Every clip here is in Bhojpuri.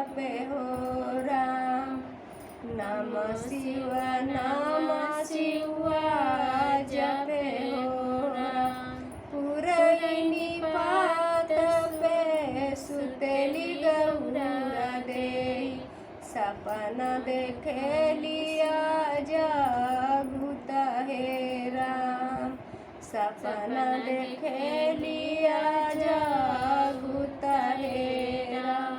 जपे हो राम। नमः शिवाय जपे हो राम। पुरैनी पात पे सुतेली गौरा देई, सपना देखे लिया जागुत हे राम। सपना देखे लिया जागुत हे राम।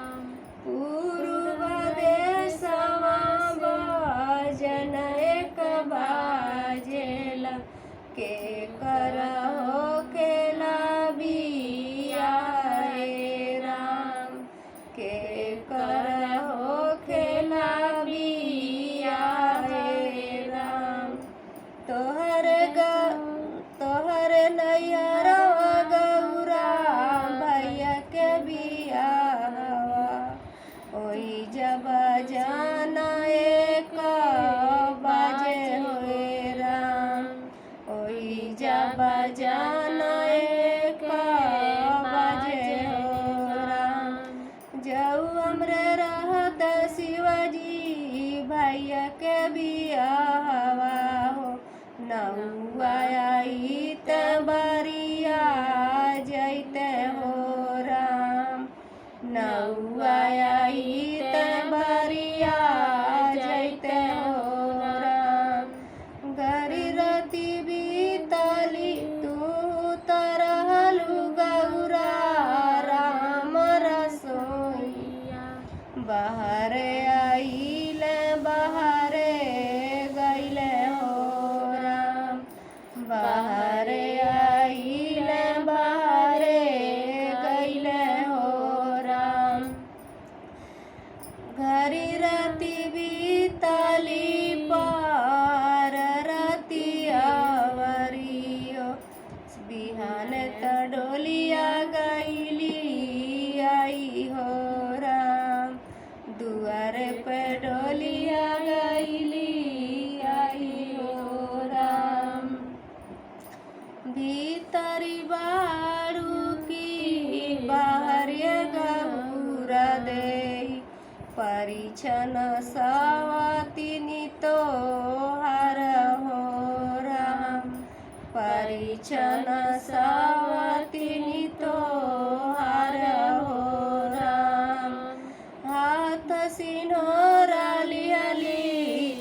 पूर्व देशवा भजन एक बाजेला, के करहो केला बिया हे राम। के करहो केला बिया हे राम। तोहर नैहरवा गौरा भैया के बियाहवा, ओही जब जाना एक बाजे होए राम। ओही जब जाना एक बाजे हो राम। जऊ हमरे रहत शिवाजी भैया के बियाहवा हो, नौआ आइत बरिया जैते हो राम। नौआ आइत बरिया जैते हो राम। गरी रति बीतली तू तरहलु गौरा राम रसोइया। बाहरे आइले बाहरे गैले हो राम। बाहरे आइले बाहरे गैले हो राम। घरी रति बीतली पार रति आवरियो, बिहान त डोलिया गैली आई हो राम। दुआरे पे डोलिया गैली आई हो राम। भीतरी बारू की बाहर गौरा देई, परिछन सवातिनी तो हर हो राम। परिछन सवातिनी तो हर हो राम। हाथ सिन्होरा लियली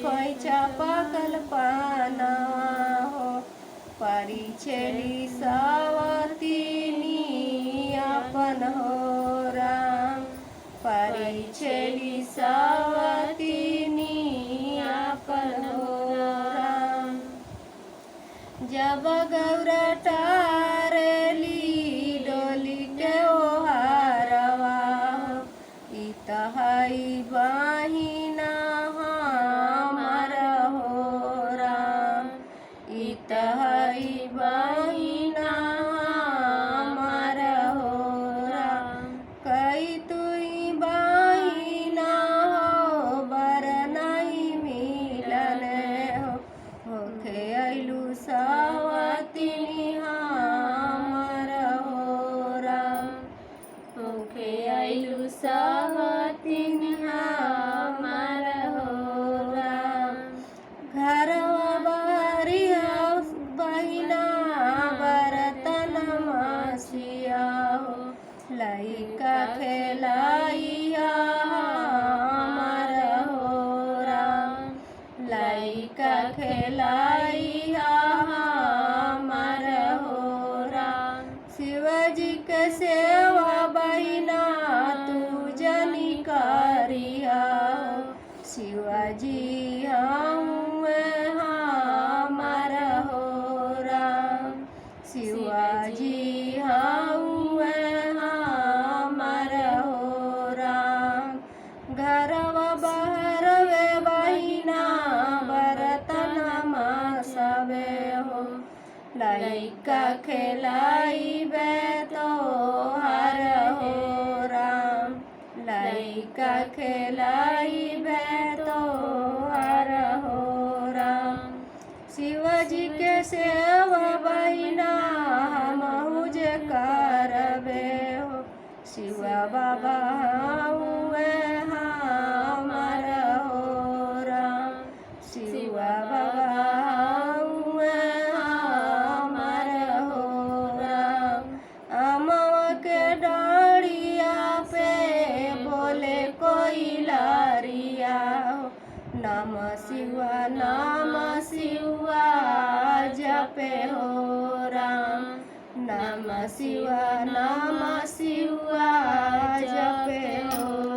खोइचा पकल पाना हो, परिछेली सवातिनी अपन हो राम। परिछेली सवातिनी अपन हो राम। जब गौरा टारेली डोली के ओहारवा हो, इतहाई बाहिना हमार हो राम। इतहाई बाहिना हमार हो राम। कई तुई बाहिना हो बर नहीं मिलने हो, होखे अइलू सवातिनी हमार हो राम। होखे अइलू सवातिनी हमार हो राम। घरवा बारिया बहिना बरतन मासिया हो, लइका खेलाइया हमार हो राम। लइका खेलाइया हमार हो राम। शिवाजी के सेवा बहिना तू जनी करिया हो, शिवाजी हउए हमार हो राम। शिवाजी हउए हमार हो राम। घरवा बहरवे बहिना बरतन मासवे हो, लइका खेलाइबे तो हर हो राम। लइका खेलाइबे तो हर हो राम। शिवाजी के सेवा बहिना हमहु जे करबे हो, शिवा बाबा हुए बोले कोई लारिया हो। नमः शिवा जपे हो राम। नमः शिवा जपे हो